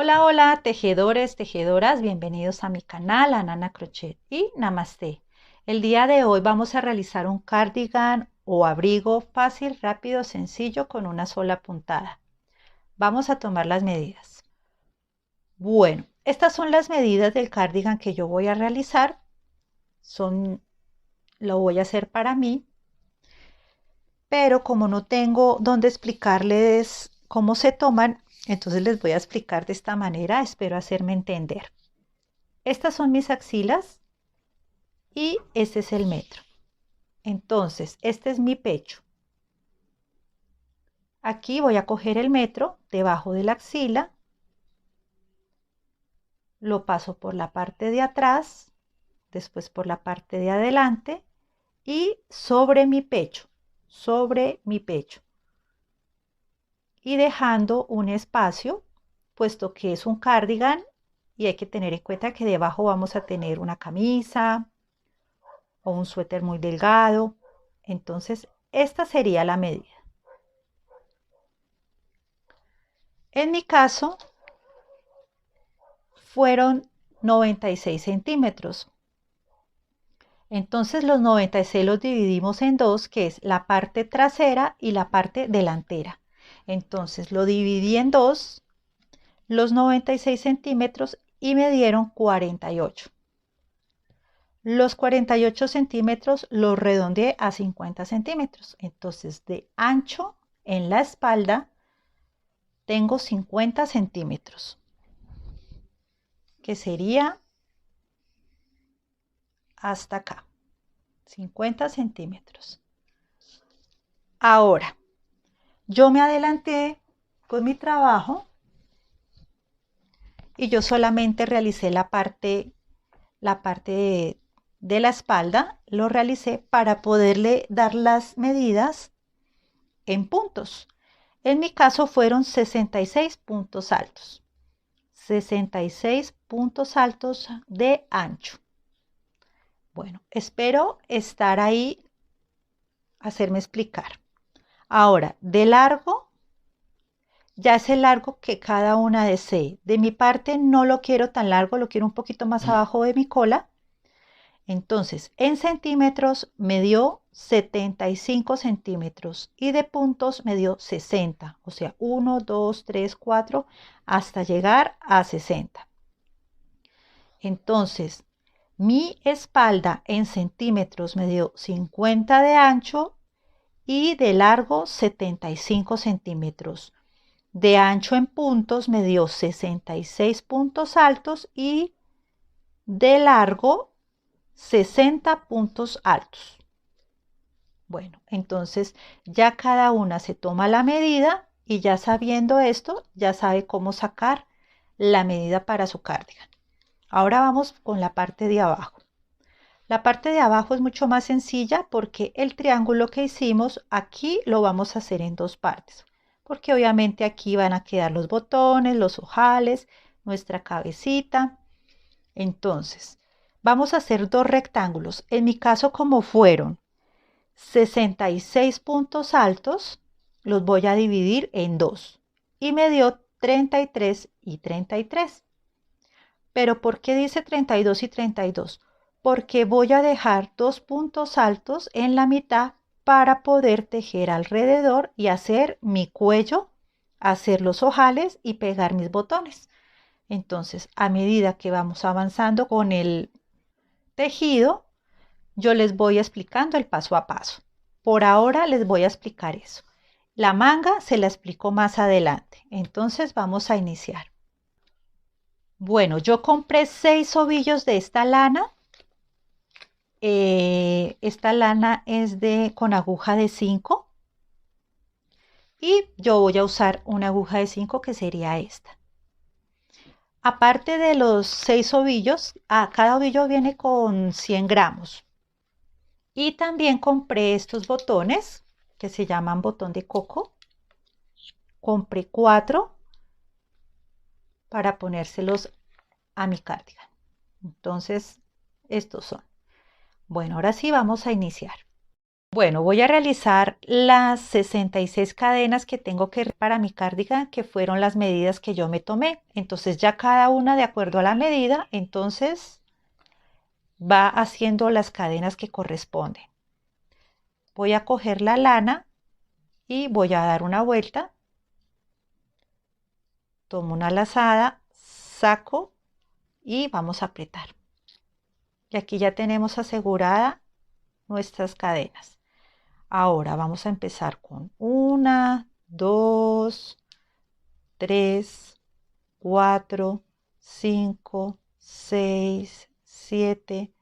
Hola, hola, tejedores, tejedoras, bienvenidos a mi canal, a Nana Crochet y Namaste. El día de hoy vamos a realizar un cardigan o abrigo fácil, rápido, sencillo con una sola puntada. Vamos a tomar las medidas. Bueno, estas son las medidas del cardigan que yo voy a realizar. Lo voy a hacer para mí, pero como no tengo dónde explicarles cómo se toman, entonces les voy a explicar de esta manera, espero hacerme entender. Estas son mis axilas y este es el metro. Entonces, este es mi pecho. Aquí voy a coger el metro debajo de la axila, lo paso por la parte de atrás, después por la parte de adelante y sobre mi pecho, y dejando un espacio, puesto que es un cardigan y hay que tener en cuenta que debajo vamos a tener una camisa o un suéter muy delgado. Entonces, esta sería la medida. En mi caso, fueron 96 centímetros. Entonces los 96 los dividimos en dos, que es la parte trasera y la parte delantera. Entonces lo dividí en dos, los 96 centímetros, y me dieron 48. Los 48 centímetros los redondeé a 50 centímetros. Entonces de ancho en la espalda tengo 50 centímetros, que sería hasta acá, 50 centímetros. Ahora, yo me adelanté con mi trabajo y yo solamente realicé la parte de la espalda, lo realicé para poderle dar las medidas en puntos. En mi caso fueron 66 puntos altos. 66 puntos altos de ancho. Bueno, espero estar ahí, hacerme explicar. Ahora, de largo, ya es el largo que cada una desee. De mi parte no lo quiero tan largo, lo quiero un poquito más abajo de mi cola. Entonces, en centímetros me dio 75 centímetros y de puntos me dio 60. O sea, 1, 2, 3, 4, hasta llegar a 60. Entonces, mi espalda en centímetros me dio 50 de ancho y de largo 75 centímetros. De ancho en puntos me dio 66 puntos altos y de largo 60 puntos altos. Bueno, entonces ya cada una se toma la medida y ya sabiendo esto, ya sabe cómo sacar la medida para su cardigan. Ahora vamos con la parte de abajo. La parte de abajo es mucho más sencilla porque el triángulo que hicimos aquí lo vamos a hacer en dos partes. Porque obviamente aquí van a quedar los botones, los ojales, nuestra cabecita. Entonces, vamos a hacer dos rectángulos. En mi caso, como fueron 66 puntos altos, los voy a dividir en dos. Y me dio 33 y 33. Pero ¿por qué dice 32 y 32? Porque voy a dejar dos puntos altos en la mitad para poder tejer alrededor y hacer mi cuello, hacer los ojales y pegar mis botones. Entonces, a medida que vamos avanzando con el tejido, yo les voy explicando el paso a paso. Por ahora les voy a explicar eso. La manga se la explico más adelante. Entonces, vamos a iniciar. Bueno, yo compré 6 ovillos de esta lana. Esta lana es con aguja de 5 y yo voy a usar una aguja de 5 que sería esta. Aparte de los 6 ovillos, cada ovillo viene con 100 gramos. Y también compré estos botones que se llaman botón de coco. Compré 4 para ponérselos a mi cardigan. Entonces, estos son. Bueno, ahora sí vamos a iniciar. Bueno, voy a realizar las 66 cadenas que tengo que para mi cardigan, que fueron las medidas que yo me tomé. Entonces ya cada una de acuerdo a la medida, entonces va haciendo las cadenas que corresponden. Voy a coger la lana y voy a dar una vuelta. Tomo una lazada, saco y vamos a apretar. Y aquí ya tenemos asegurada nuestras cadenas. Ahora vamos a empezar con 1, 2, 3, 4, 5, 6, 7,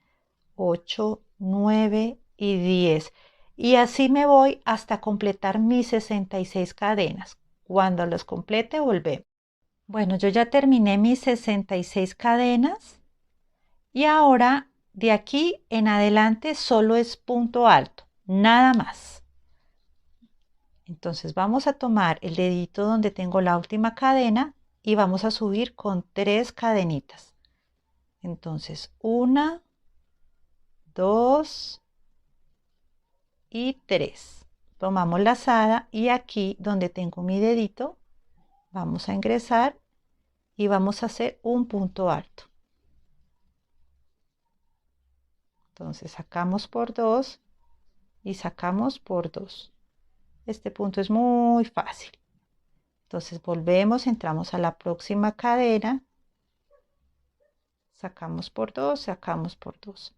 8, 9 y 10. Y así me voy hasta completar mis 66 cadenas. Cuando los complete, volvemos. Bueno, yo ya terminé mis 66 cadenas y ahora de aquí en adelante solo es punto alto, nada más. Entonces vamos a tomar el dedito donde tengo la última cadena y vamos a subir con 3 cadenitas. Entonces 1, 2 y 3. Tomamos lazada y aquí donde tengo mi dedito vamos a ingresar y vamos a hacer un punto alto. Entonces sacamos por 2 y sacamos por 2. Este punto es muy fácil. Entonces volvemos, entramos a la próxima cadena, sacamos por 2, sacamos por 2.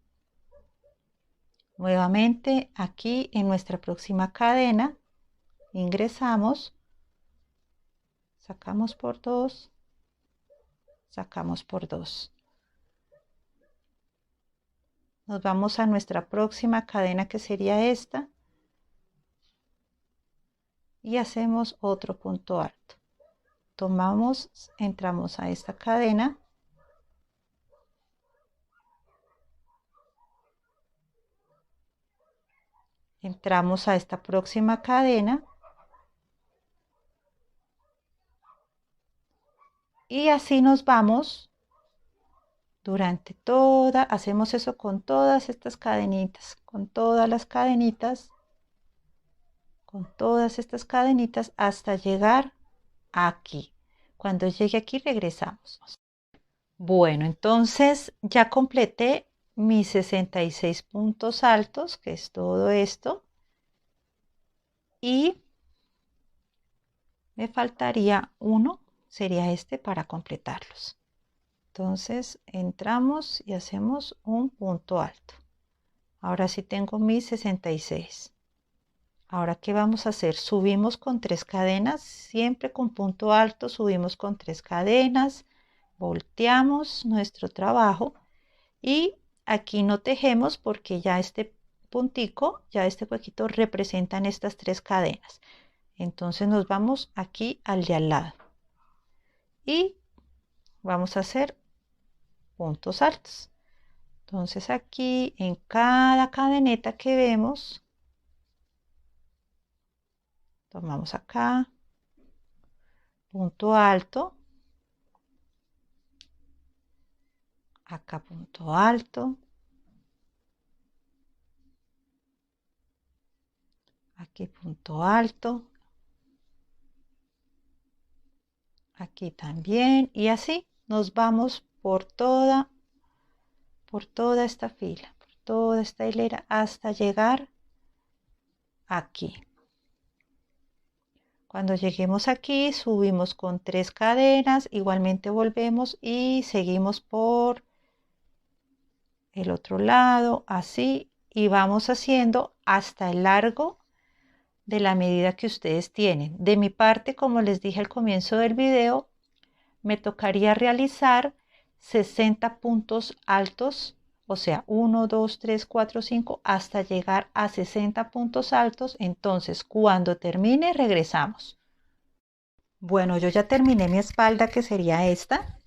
Nuevamente aquí en nuestra próxima cadena ingresamos, sacamos por 2, sacamos por 2. Nos vamos a nuestra próxima cadena, que sería esta, y hacemos otro punto alto. Tomamos, entramos a esta cadena, entramos a esta próxima cadena y así nos vamos durante toda, hacemos eso con todas estas cadenitas, con todas las cadenitas, con todas estas cadenitas hasta llegar aquí. Cuando llegue aquí regresamos. Bueno, entonces ya completé mis 66 puntos altos, que es todo esto, y me faltaría uno, sería este, para completarlos. Entonces entramos y hacemos un punto alto. Ahora sí tengo mis 66. Ahora, ¿qué vamos a hacer? Subimos con 3 cadenas, siempre con punto alto, subimos con 3 cadenas, volteamos nuestro trabajo y aquí no tejemos porque ya este puntico, ya este huequito representan estas 3 cadenas. Entonces nos vamos aquí al de al lado y vamos a hacer puntos altos. Entonces aquí en cada cadeneta que vemos, tomamos acá, punto alto, acá punto alto, aquí punto alto, aquí también, y así nos vamos por toda esta fila, por toda esta hilera hasta llegar aquí. Cuando lleguemos aquí subimos con 3 cadenas, igualmente volvemos y seguimos por el otro lado, así, y vamos haciendo hasta el largo de la medida que ustedes tienen. De mi parte, como les dije al comienzo del video, me tocaría realizar 60 puntos altos, o sea, 1, 2, 3, 4, 5, hasta llegar a 60 puntos altos. Entonces, cuando termine, regresamos. Bueno, yo ya terminé mi espalda, que sería esta.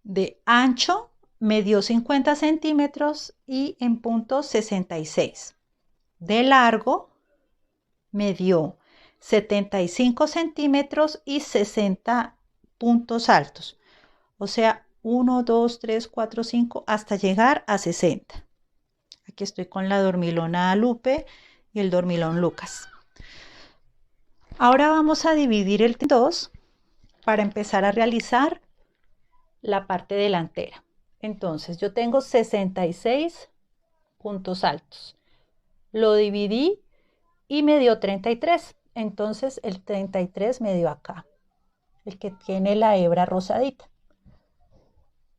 De ancho me dio 50 centímetros y en punto 66. De largo me dio 75 centímetros y 60 puntos altos. O sea, 1, 2, 3, 4, 5 hasta llegar a 60. Aquí estoy con la dormilona Lupe y el dormilón Lucas. Ahora vamos a dividir el en dos para empezar a realizar la parte delantera. Entonces yo tengo 66 puntos altos. Lo dividí y me dio 33. Entonces el 33 me dio acá, el que tiene la hebra rosadita.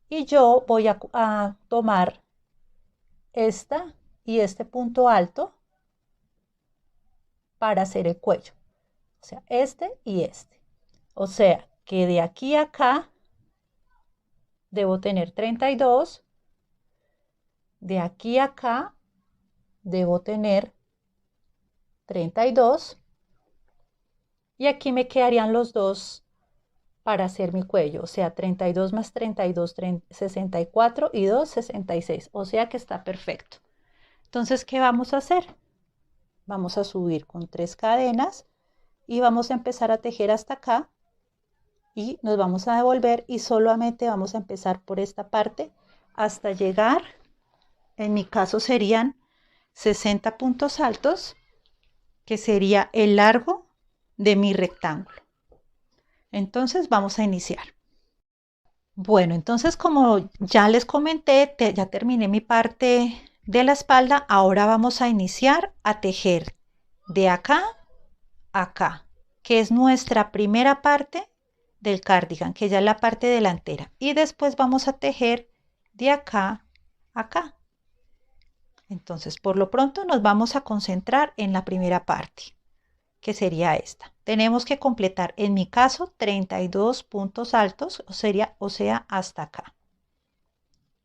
Y yo voy a tomar esta y este punto alto para hacer el cuello. O sea, este y este. O sea, que de aquí a acá debo tener 32. De aquí a acá debo tener 32. Y aquí me quedarían los dos para hacer mi cuello. O sea, 32 más 32, 64 y 2, 66. O sea que está perfecto. Entonces, ¿qué vamos a hacer? Vamos a subir con 3 cadenas y vamos a empezar a tejer hasta acá. Y nos vamos a devolver y solamente vamos a empezar por esta parte hasta llegar, en mi caso serían 60 puntos altos, que sería el largo de mi rectángulo. Entonces vamos a iniciar. Bueno, entonces como ya les comenté, ya terminé mi parte de la espalda. Ahora vamos a iniciar a tejer de acá a acá, que es nuestra primera parte del cardigan, que ya es la parte delantera. Y después vamos a tejer de acá a acá. Entonces, por lo pronto nos vamos a concentrar en la primera parte, que sería esta. Tenemos que completar, en mi caso, 32 puntos altos, o sea, hasta acá,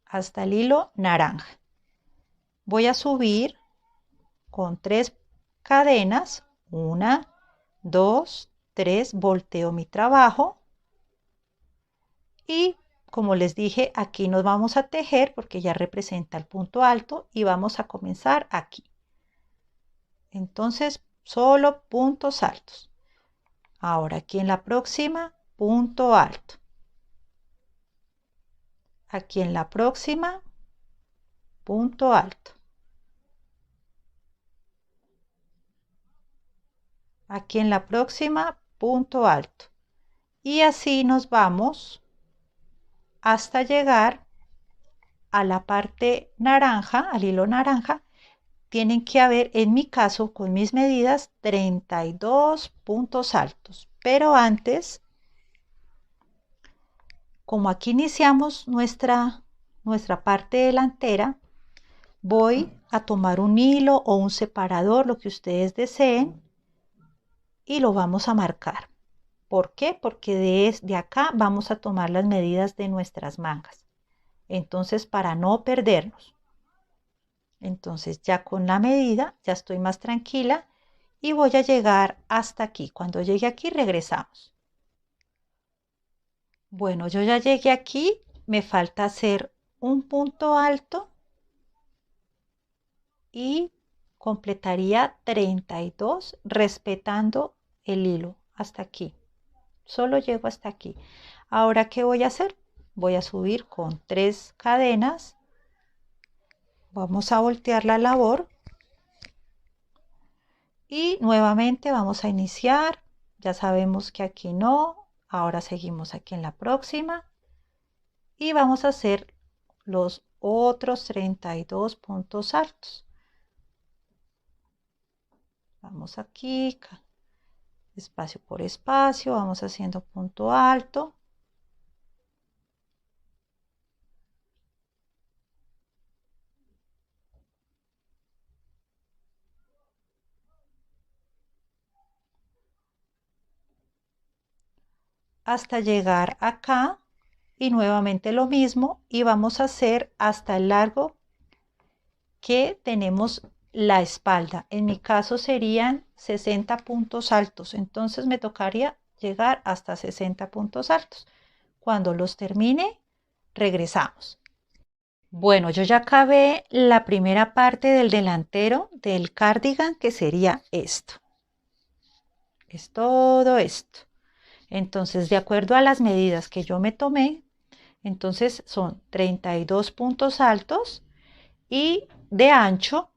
hasta el hilo naranja. Voy a subir con 3 cadenas, 1, 2, 3, volteo mi trabajo y como les dije, aquí nos vamos a tejer porque ya representa el punto alto y vamos a comenzar aquí. Entonces, solo puntos altos. Ahora aquí en la próxima, punto alto. Aquí en la próxima, punto alto. Aquí en la próxima, punto alto. Y así nos vamos hasta llegar a la parte naranja, al hilo naranja. Tienen que haber, en mi caso, con mis medidas, 32 puntos altos. Pero antes, como aquí iniciamos nuestra parte delantera, voy a tomar un hilo o un separador, lo que ustedes deseen, y lo vamos a marcar. ¿Por qué? Porque desde acá vamos a tomar las medidas de nuestras mangas. Entonces, para no perdernos. Entonces, ya con la medida, ya estoy más tranquila y voy a llegar hasta aquí. Cuando llegue aquí, regresamos. Bueno, yo ya llegué aquí. Me falta hacer un punto alto y completaría 32 respetando el hilo hasta aquí. Solo llego hasta aquí. Ahora, ¿qué voy a hacer? Voy a subir con 3 cadenas. Vamos a voltear la labor. Y nuevamente vamos a iniciar. Ya sabemos que aquí no. Ahora seguimos aquí en la próxima. Y vamos a hacer los otros 32 puntos altos. Vamos aquí, espacio por espacio, vamos haciendo punto alto. Hasta llegar acá y nuevamente lo mismo y vamos a hacer hasta el largo que tenemos la espalda. En mi caso serían 60 puntos altos, entonces me tocaría llegar hasta 60 puntos altos. Cuando los termine, regresamos. Bueno, yo ya acabé la primera parte del delantero del cardigan, que sería esto. Es todo esto. Entonces, de acuerdo a las medidas que yo me tomé, entonces son 32 puntos altos y de ancho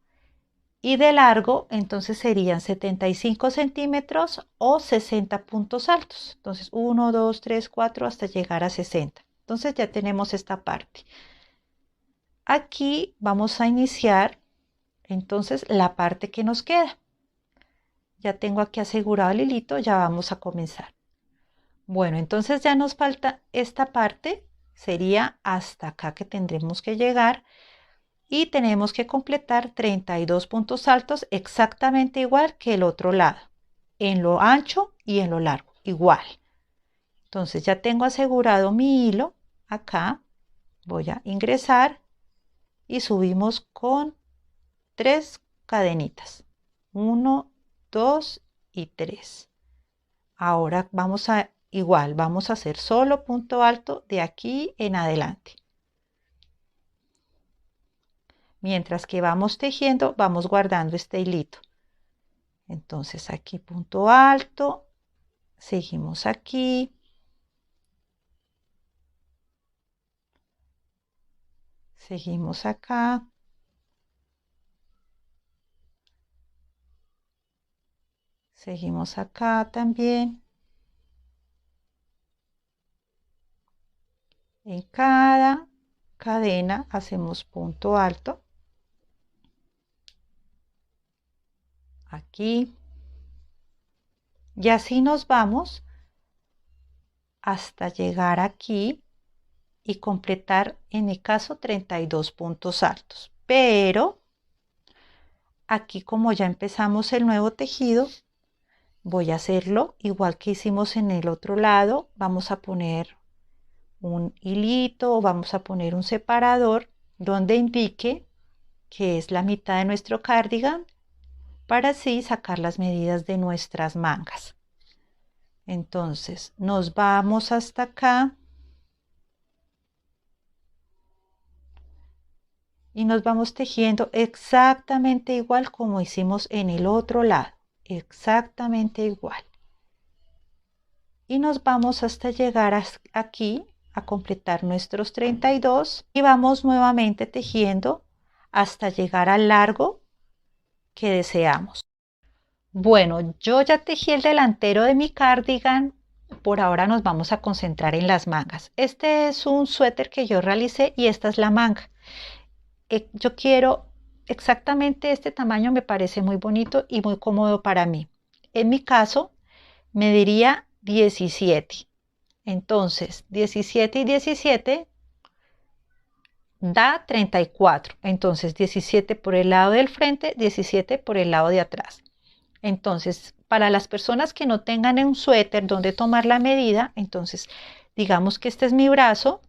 y de largo, entonces serían 75 centímetros o 60 puntos altos. Entonces 1, 2, 3, 4 hasta llegar a 60. Entonces ya tenemos esta parte. Aquí vamos a iniciar entonces la parte que nos queda. Ya tengo aquí asegurado el hilito, ya vamos a comenzar. Bueno, entonces ya nos falta esta parte, sería hasta acá que tendremos que llegar y tenemos que completar 32 puntos altos exactamente igual que el otro lado, en lo ancho y en lo largo, igual. Entonces ya tengo asegurado mi hilo, acá voy a ingresar y subimos con 3 cadenitas, 1, 2 y 3. Ahora vamos a vamos a hacer solo punto alto de aquí en adelante. Mientras que vamos tejiendo, vamos guardando este hilito. Entonces aquí punto alto, seguimos aquí, seguimos acá, seguimos acá también. En cada cadena hacemos punto alto. Aquí. Y así nos vamos hasta llegar aquí y completar, en mi caso, 32 puntos altos. Pero aquí, como ya empezamos el nuevo tejido, voy a hacerlo igual que hicimos en el otro lado. Vamos a poner un hilito o vamos a poner un separador donde indique que es la mitad de nuestro cardigan para así sacar las medidas de nuestras mangas. Entonces nos vamos hasta acá y nos vamos tejiendo exactamente igual como hicimos en el otro lado, exactamente igual. Y nos vamos hasta llegar aquí a completar nuestros 32 y vamos nuevamente tejiendo hasta llegar al largo que deseamos. Bueno, yo ya tejí el delantero de mi cardigan. Por ahora nos vamos a concentrar en las mangas. Este es un suéter que yo realicé y esta es la manga. Yo quiero exactamente este tamaño, me parece muy bonito y muy cómodo para mí. En mi caso, mediría 17. Entonces, 17 y 17 da 34. Entonces, 17 por el lado del frente, 17 por el lado de atrás. Entonces, para las personas que no tengan un suéter donde tomar la medida, entonces, digamos que este es mi brazo,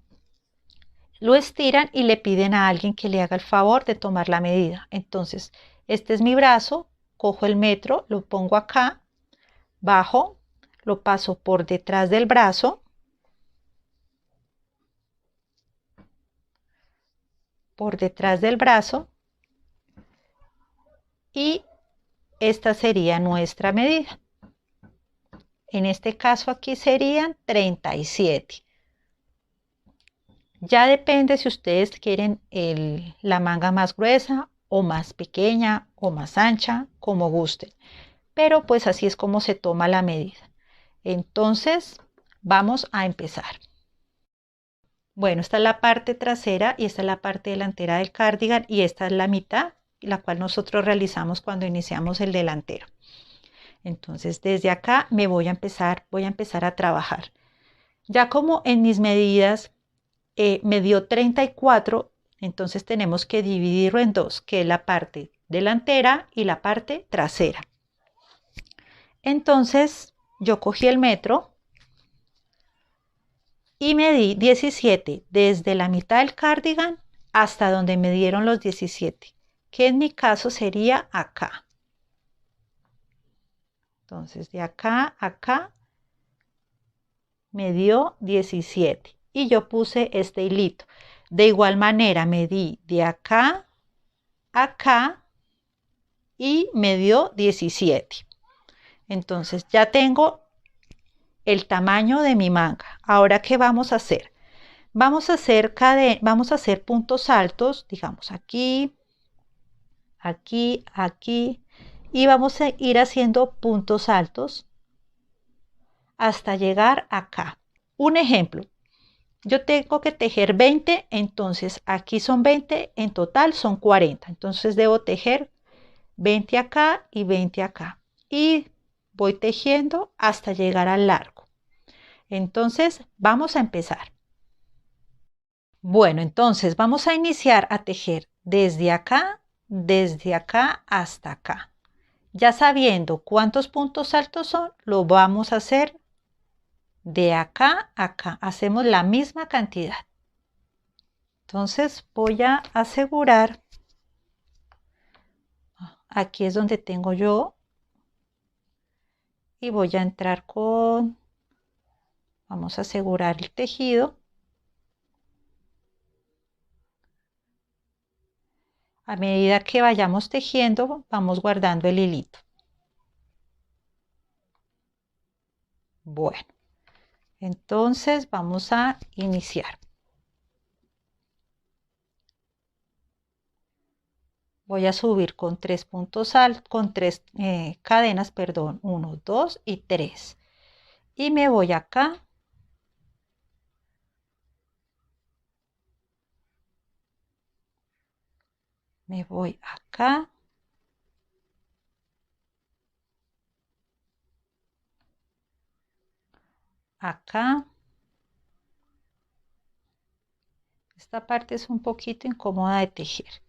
lo estiran y le piden a alguien que le haga el favor de tomar la medida. Entonces, este es mi brazo, cojo el metro, lo pongo acá, bajo, lo paso por detrás del brazo, y esta sería nuestra medida. En este caso aquí serían 37. Ya depende si ustedes quieren la manga más gruesa o más pequeña o más ancha, como gusten. Pero pues así es como se toma la medida. Entonces vamos a empezar. Bueno, esta es la parte trasera y esta es la parte delantera del cardigan y esta es la mitad, la cual nosotros realizamos cuando iniciamos el delantero. Entonces desde acá voy a empezar a trabajar. Ya como en mis medidas me dio 34, entonces tenemos que dividirlo en dos, que es la parte delantera y la parte trasera. Entonces yo cogí el metro y medí 17 desde la mitad del cardigan hasta donde me dieron los 17, que en mi caso sería acá. Entonces de acá a acá me dio 17 y yo puse este hilito. De igual manera medí de acá a acá y me dio 17. Entonces ya tengo el tamaño de mi manga. Ahora, ¿qué vamos a hacer? Vamos a hacer puntos altos, digamos aquí, aquí, aquí, y vamos a ir haciendo puntos altos hasta llegar acá. Un ejemplo, yo tengo que tejer 20, entonces aquí son 20, en total son 40, entonces debo tejer 20 acá y 20 acá, y voy tejiendo hasta llegar al largo. Entonces vamos a empezar. Bueno, entonces vamos a iniciar a tejer desde acá hasta acá. Ya sabiendo cuántos puntos altos son, lo vamos a hacer de acá a acá. Hacemos la misma cantidad. Entonces voy a asegurar, aquí es donde tengo yo, y voy a entrar con, vamos a asegurar el tejido. A medida que vayamos tejiendo, vamos guardando el hilito. Bueno, entonces vamos a iniciar. Voy a subir con 3 puntos altos, con 3 cadenas, perdón, 1, 2 y 3. Y me voy acá. Me voy acá. Acá. Esta parte es un poquito incómoda de tejer.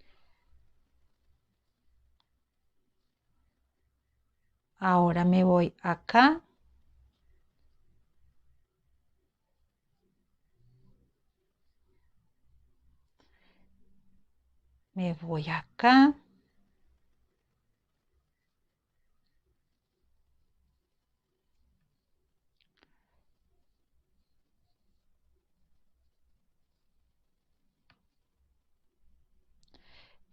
Ahora me voy acá. Me voy acá.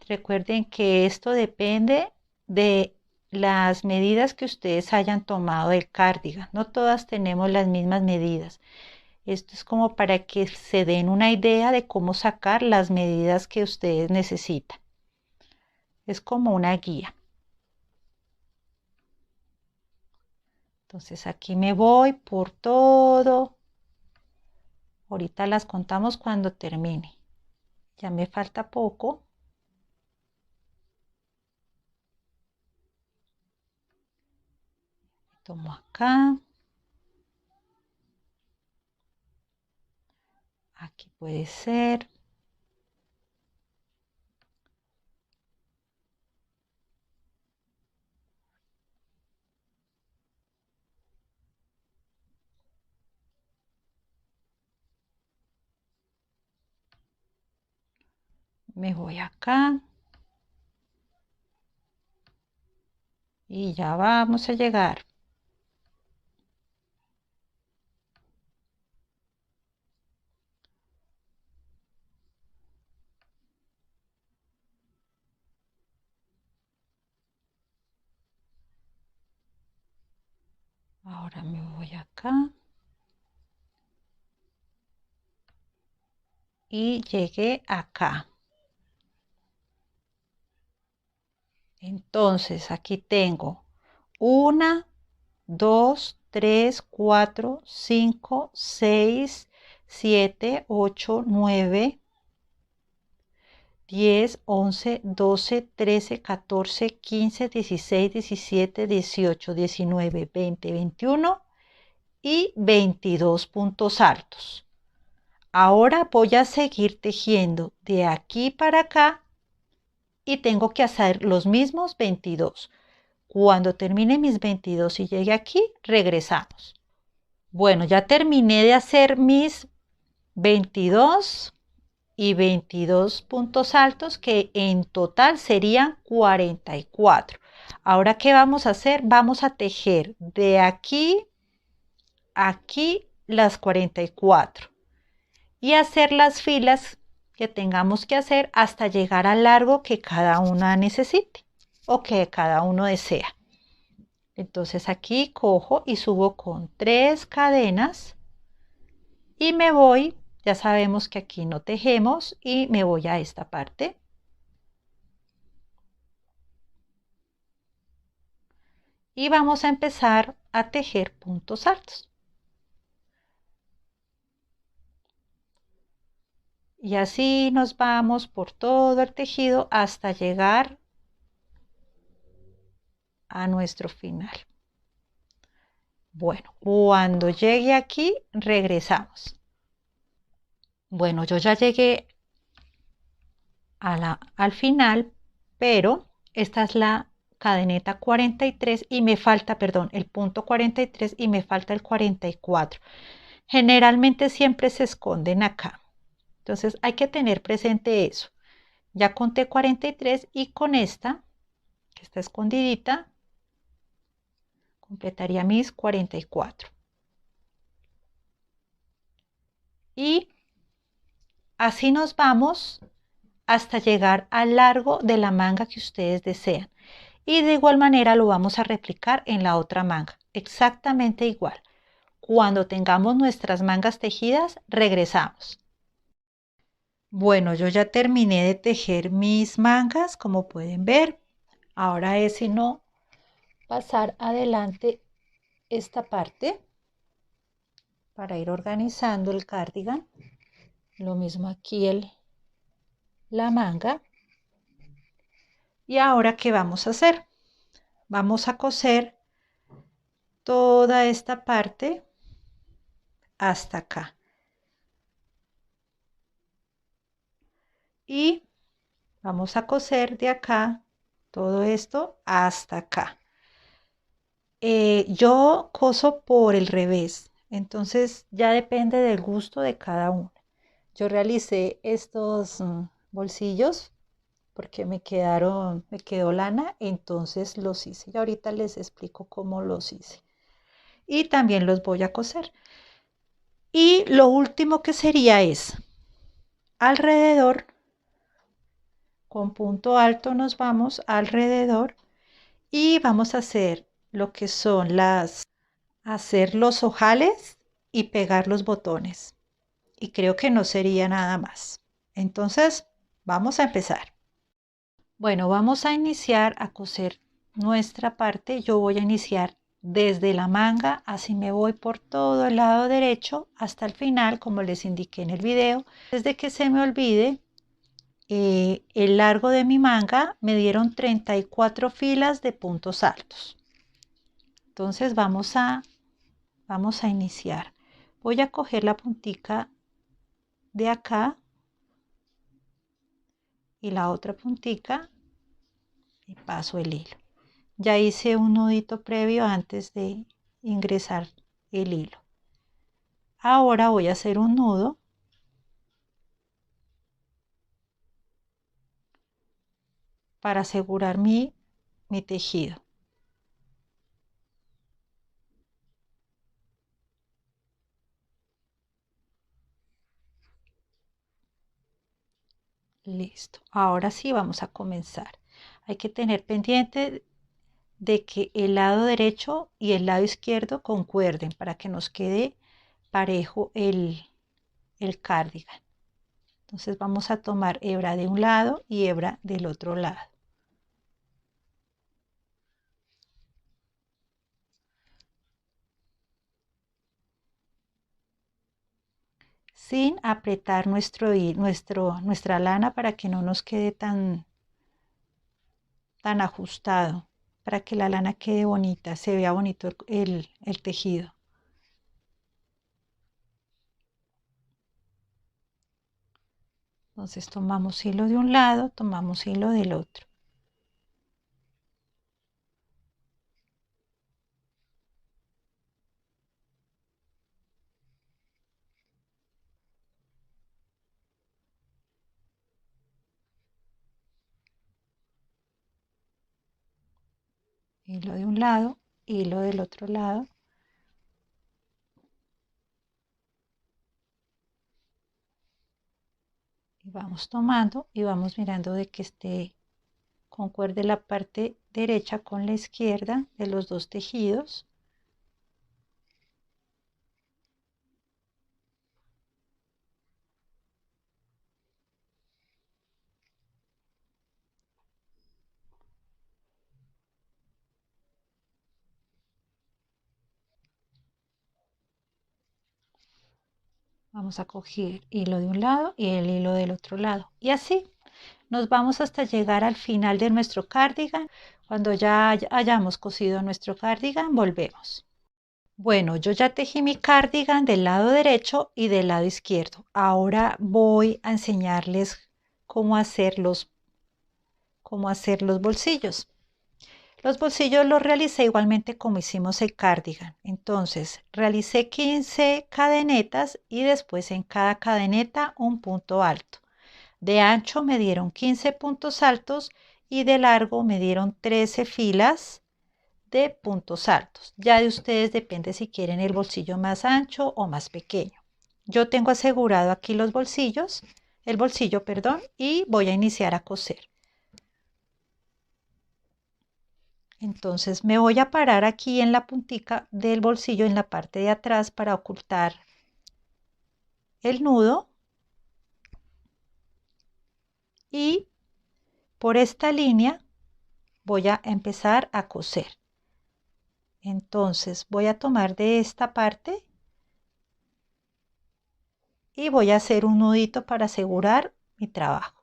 Recuerden que esto depende de las medidas que ustedes hayan tomado del cardigan. No todas tenemos las mismas medidas. Esto es como para que se den una idea de cómo sacar las medidas que ustedes necesitan. Es como una guía. Entonces aquí me voy por todo. Ahorita las contamos cuando termine. Ya me falta poco. Tomo acá. Aquí puede ser. Me voy acá. Y ya vamos a llegar. Ahora me voy acá. Y llegué acá. Entonces aquí tengo 1, 2, 3, 4, 5, 6, 7, 8, 9, 10, 11, 12, 13, 14, 15, 16, 17, 18, 19, 20, 21 y 22 puntos altos. Ahora voy a seguir tejiendo de aquí para acá y tengo que hacer los mismos 22. Cuando termine mis 22 y llegue aquí, regresamos. Bueno, ya terminé de hacer mis 22 y 22 puntos altos, que en total serían 44. Ahora, ¿qué vamos a hacer? Vamos a tejer de aquí a aquí las 44 y hacer las filas que tengamos que hacer hasta llegar al largo que cada una necesite o que cada uno desea. Entonces aquí cojo y subo con 3 cadenas y me voy, ya sabemos que aquí no tejemos, y me voy a esta parte. y vamos a empezar a tejer puntos altos. Y así nos vamos por todo el tejido hasta llegar a nuestro final. Bueno, cuando llegue aquí, regresamos. Bueno, yo ya llegué al final, pero esta es la cadeneta 43 y me falta, perdón, el punto 43 y me falta el 44. Generalmente siempre se esconden acá. Entonces hay que tener presente eso. Ya conté 43 y con esta, que está escondidita, completaría mis 44. Y así nos vamos hasta llegar al largo de la manga que ustedes desean. Y de igual manera lo vamos a replicar en la otra manga, exactamente igual. Cuando tengamos nuestras mangas tejidas, regresamos. Bueno, yo ya terminé de tejer mis mangas, como pueden ver. Ahora es sino pasar adelante esta parte para ir organizando el cardigan. Lo mismo aquí la manga. Y ahora, ¿qué vamos a hacer? Vamos a coser toda esta parte hasta acá. Y vamos a coser de acá todo esto hasta acá. Yo coso por el revés, entonces ya depende del gusto de cada uno. Yo realicé estos bolsillos porque me quedó lana, entonces los hice. Y ahorita les explico cómo los hice. Y también los voy a coser. Y lo último que sería es alrededor, con punto alto nos vamos alrededor y vamos a hacer lo que son hacer los ojales y pegar los botones. Y creo que no sería nada más. Entonces, vamos a empezar. Bueno, vamos a iniciar a coser nuestra parte. Yo voy a iniciar desde la manga, así me voy por todo el lado derecho hasta el final, como les indiqué en el video. Desde que se me olvide, el largo de mi manga me dieron 34 filas de puntos altos. Entonces vamos a iniciar. Voy a coger la puntica de acá y la otra puntica y paso el hilo. Ya hice un nudito previo antes de ingresar el hilo. Ahora voy a hacer un nudo para asegurar mi tejido. Listo. Ahora sí vamos a comenzar. Hay que tener pendiente de que el lado derecho y el lado izquierdo concuerden para que nos quede parejo el cardigan. Entonces vamos a tomar hebra de un lado y hebra del otro lado. Sin apretar nuestra lana para que no nos quede tan ajustado, para que la lana quede bonita, se vea bonito el tejido. Entonces tomamos hilo de un lado, tomamos hilo del otro. Hilo de un lado, hilo del otro lado. Y vamos tomando y vamos mirando de que concuerde la parte derecha con la izquierda de los dos tejidos. Vamos a coger hilo de un lado y el hilo del otro lado. Y así nos vamos hasta llegar al final de nuestro cardigan. Cuando ya hayamos cosido nuestro cardigan, volvemos. Bueno, yo ya tejí mi cardigan del lado derecho y del lado izquierdo. Ahora voy a enseñarles cómo hacer los bolsillos. Los bolsillos los realicé igualmente como hicimos el cardigan. Entonces, realicé 15 cadenetas y después en cada cadeneta un punto alto. De ancho me dieron 15 puntos altos y de largo me dieron 13 filas de puntos altos. Ya de ustedes depende si quieren el bolsillo más ancho o más pequeño. Yo tengo asegurado aquí los bolsillos, el bolsillo, perdón, y voy a iniciar a coser. Entonces me voy a parar aquí en la puntica del bolsillo en la parte de atrás para ocultar el nudo y por esta línea voy a empezar a coser. Entonces voy a tomar de esta parte y voy a hacer un nudito para asegurar mi trabajo.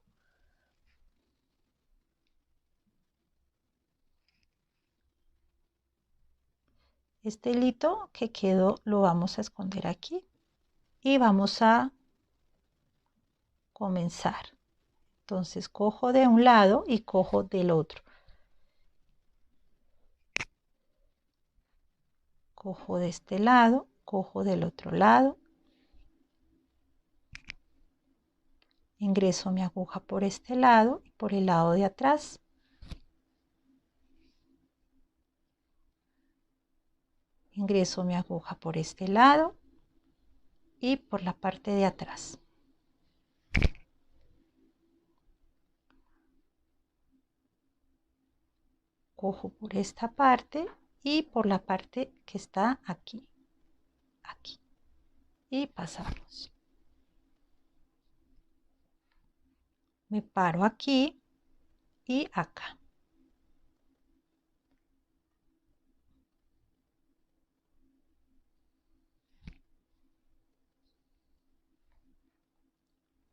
Este hilito que quedó lo vamos a esconder aquí y vamos a comenzar. Entonces cojo de un lado y cojo del otro. Cojo de este lado, cojo del otro lado. Ingreso mi aguja por este lado y por el lado de atrás. Ingreso mi aguja por este lado y por la parte de atrás. Cojo por esta parte y por la parte que está aquí, aquí. Y pasamos. Me paro aquí y acá.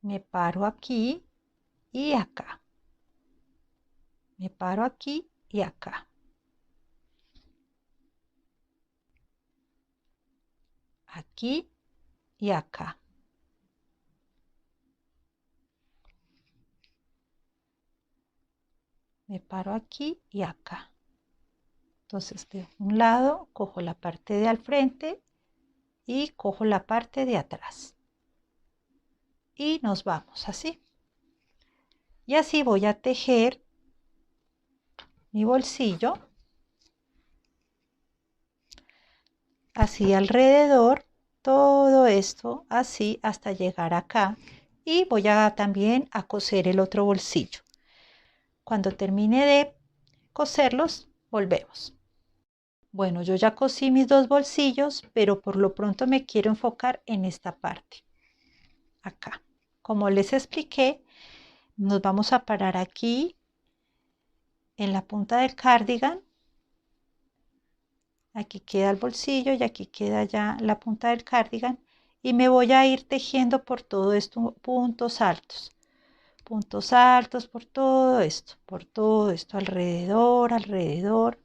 Me paro aquí y acá. Me paro aquí y acá. Aquí y acá. Me paro aquí y acá. Entonces de un lado cojo la parte de al frente y cojo la parte de atrás. Y nos vamos así. Y así voy a tejer mi bolsillo. Así alrededor, todo esto así hasta llegar acá. Y voy a también a coser el otro bolsillo. Cuando termine de coserlos, volvemos. Bueno, yo ya cosí mis dos bolsillos, pero por lo pronto me quiero enfocar en esta parte. Acá. Como les expliqué, nos vamos a parar aquí en la punta del cardigan. Aquí queda el bolsillo y aquí queda ya la punta del cardigan. Y me voy a ir tejiendo por todo esto puntos altos. Puntos altos por todo esto, alrededor, alrededor,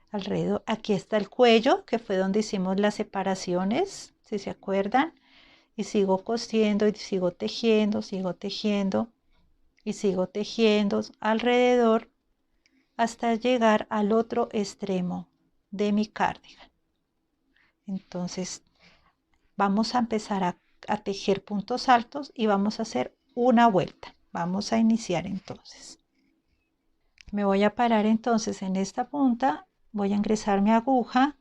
alrededor. Aquí está el cuello, que fue donde hicimos las separaciones, si se acuerdan. Y sigo cosiendo y sigo tejiendo y sigo tejiendo alrededor hasta llegar al otro extremo de mi cardigan. Entonces vamos a empezar a tejer puntos altos y vamos a hacer una vuelta. Vamos a iniciar entonces. Me voy a parar entonces en esta punta, voy a ingresar mi aguja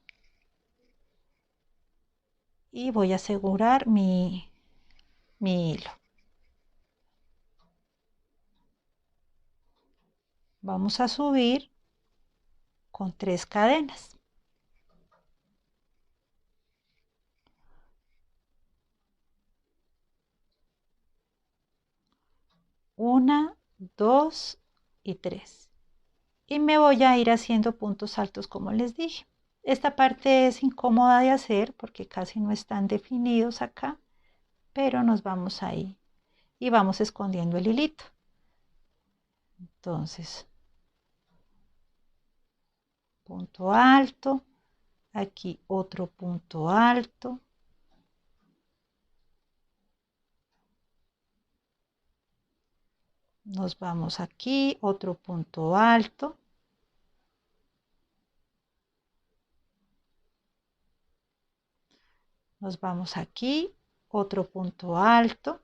y voy a asegurar mi hilo. Vamos a subir con 3 cadenas. Una, dos y 3. Y me voy a ir haciendo puntos altos como les dije. Esta parte es incómoda de hacer porque casi no están definidos acá. pero nos vamos ahí y vamos escondiendo el hilito. Entonces, punto alto, aquí otro punto alto, nos vamos aquí, otro punto alto, nos vamos aquí, otro punto alto,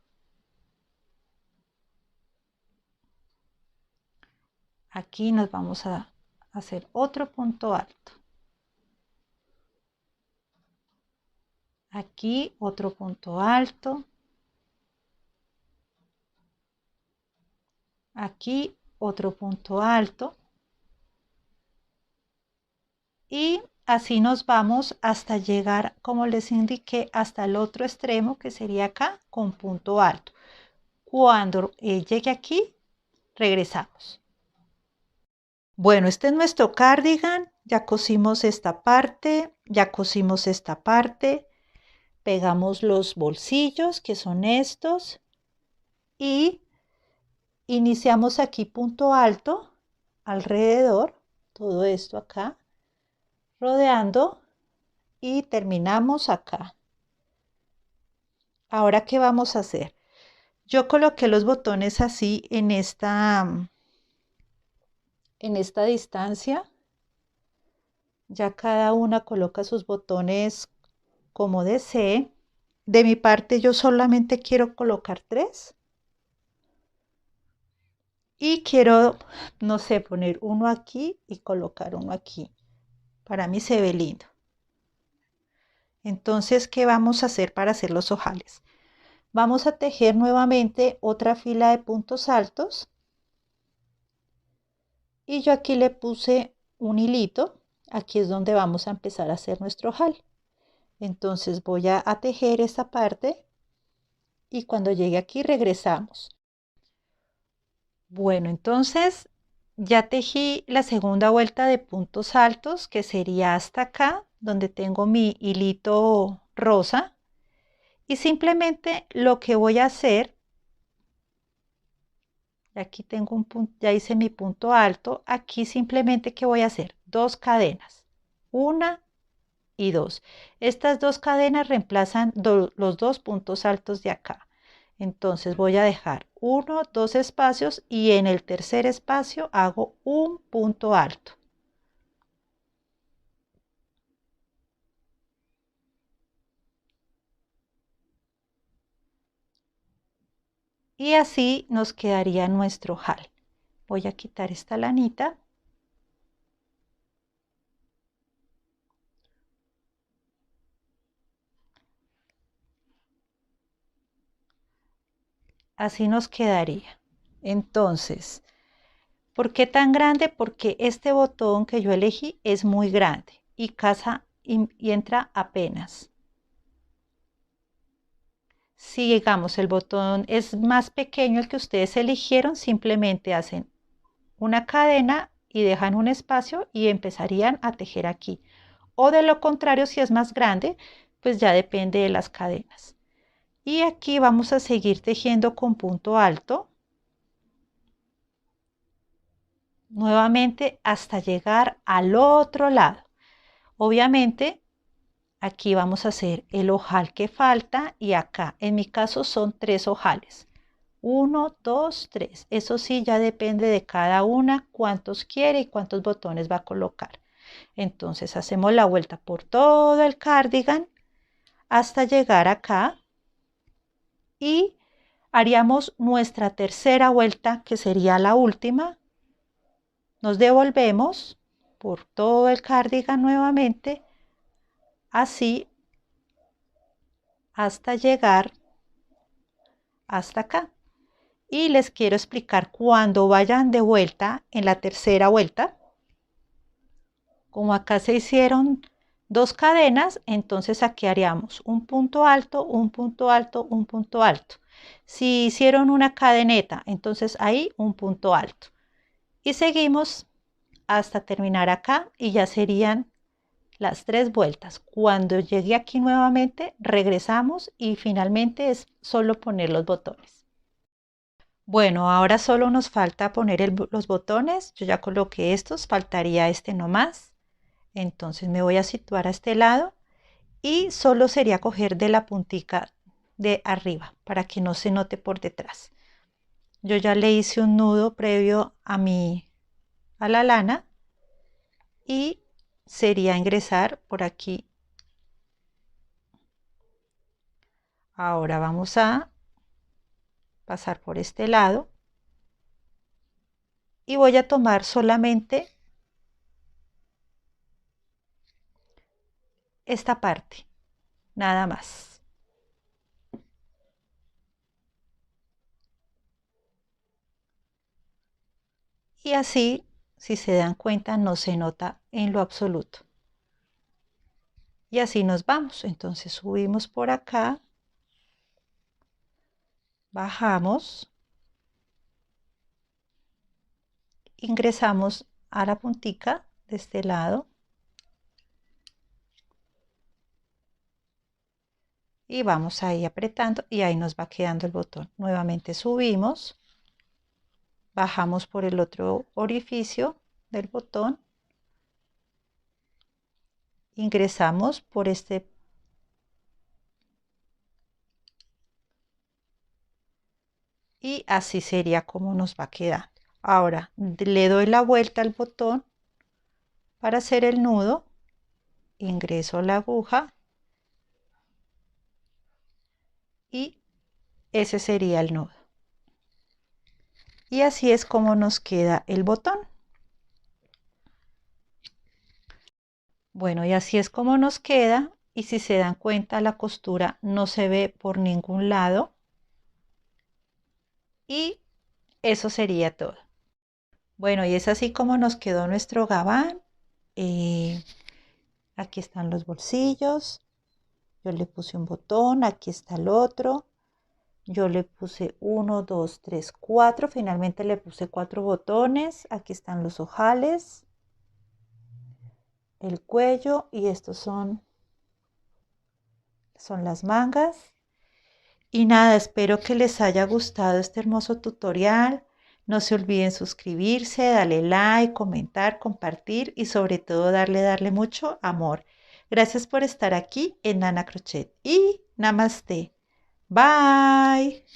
aquí nos vamos a hacer otro punto alto, aquí otro punto alto, aquí otro punto alto, y así nos vamos hasta llegar, como les indiqué, hasta el otro extremo, que sería acá con punto alto. Cuando llegue aquí, regresamos. Bueno, este es nuestro cardigan. Ya cosimos esta parte, ya cosimos esta parte. Pegamos los bolsillos, que son estos, y iniciamos aquí punto alto alrededor, todo esto acá, rodeando, y terminamos acá. Ahora, ¿qué vamos a hacer? Yo coloqué los botones así en esta distancia. Ya cada una coloca sus botones como desee. De mi parte, yo solamente quiero colocar 3. Y quiero, no sé, poner uno aquí y colocar uno aquí. Para mí se ve lindo. Entonces, ¿qué vamos a hacer para hacer los ojales? Vamos a tejer nuevamente otra fila de puntos altos. Y yo aquí le puse un hilito. Aquí es donde vamos a empezar a hacer nuestro ojal. Entonces voy a tejer esta parte. Y cuando llegue aquí regresamos. Bueno, entonces ya tejí la segunda vuelta de puntos altos, que sería hasta acá, donde tengo mi hilito rosa. Y simplemente lo que voy a hacer, aquí tengo un punto, ya hice mi punto alto. Aquí simplemente, ¿qué voy a hacer? 2 cadenas, 1 y 2. Estas 2 cadenas reemplazan los 2 puntos altos de acá. Entonces voy a dejar 1, 2 espacios, y en el tercer espacio hago un punto alto. Y así nos quedaría nuestro ojal. Voy a quitar esta lanita. Así nos quedaría. Entonces, ¿por qué tan grande? Porque este botón que yo elegí es muy grande y casa y entra apenas. Si, digamos, el botón es más pequeño, el que ustedes eligieron, simplemente hacen una cadena y dejan un espacio y empezarían a tejer aquí. O de lo contrario, si es más grande, pues ya depende de las cadenas. Y aquí vamos a seguir tejiendo con punto alto. Nuevamente hasta llegar al otro lado. Obviamente, aquí vamos a hacer el ojal que falta, y acá, en mi caso, son 3 ojales. 1, 2, 3. Eso sí, ya depende de cada una cuántos quiere y cuántos botones va a colocar. Entonces hacemos la vuelta por todo el cardigan hasta llegar acá y haríamos nuestra tercera vuelta, que sería la última. Nos devolvemos por todo el cardigan nuevamente, así hasta llegar hasta acá. Y les quiero explicar, cuando vayan de vuelta en la tercera vuelta, como acá se hicieron 2 cadenas, entonces aquí haríamos un punto alto, un punto alto, un punto alto. Si hicieron una cadeneta, entonces ahí un punto alto. Y seguimos hasta terminar acá, y ya serían las 3 vueltas. Cuando llegue aquí nuevamente, regresamos y finalmente es solo poner los botones. Bueno, ahora solo nos falta poner los botones. Yo ya coloqué estos, faltaría este nomás. Entonces me voy a situar a este lado y solo sería coger de la puntica de arriba para que no se note por detrás. Yo ya le hice un nudo previo a la lana y sería ingresar por aquí. Ahora vamos a pasar por este lado y voy a tomar solamente esta parte, nada más. Y así, si se dan cuenta, no se nota en lo absoluto. Y así nos vamos. Entonces subimos por acá, bajamos, ingresamos a la puntica de este lado y vamos ahí apretando y ahí nos va quedando el botón. Nuevamente subimos, bajamos por el otro orificio del botón, ingresamos por este y así sería como nos va quedando. Ahora le doy la vuelta al botón para hacer el nudo, ingreso la aguja y ese sería el nudo. Y así es como nos queda el botón. Bueno, y así es como nos queda. Y si se dan cuenta, la costura no se ve por ningún lado. Y eso sería todo. Bueno, y es así como nos quedó nuestro gabán. Aquí están los bolsillos. Yo le puse un botón, aquí está el otro. Yo le puse 1, 2, 3, 4. Finalmente le puse 4 botones. Aquí están los ojales, el cuello y estos son las mangas. Y nada, espero que les haya gustado este hermoso tutorial. No se olviden suscribirse, darle like, comentar, compartir y sobre todo darle mucho amor. Gracias por estar aquí en Nana Crochet y Namaste. Bye.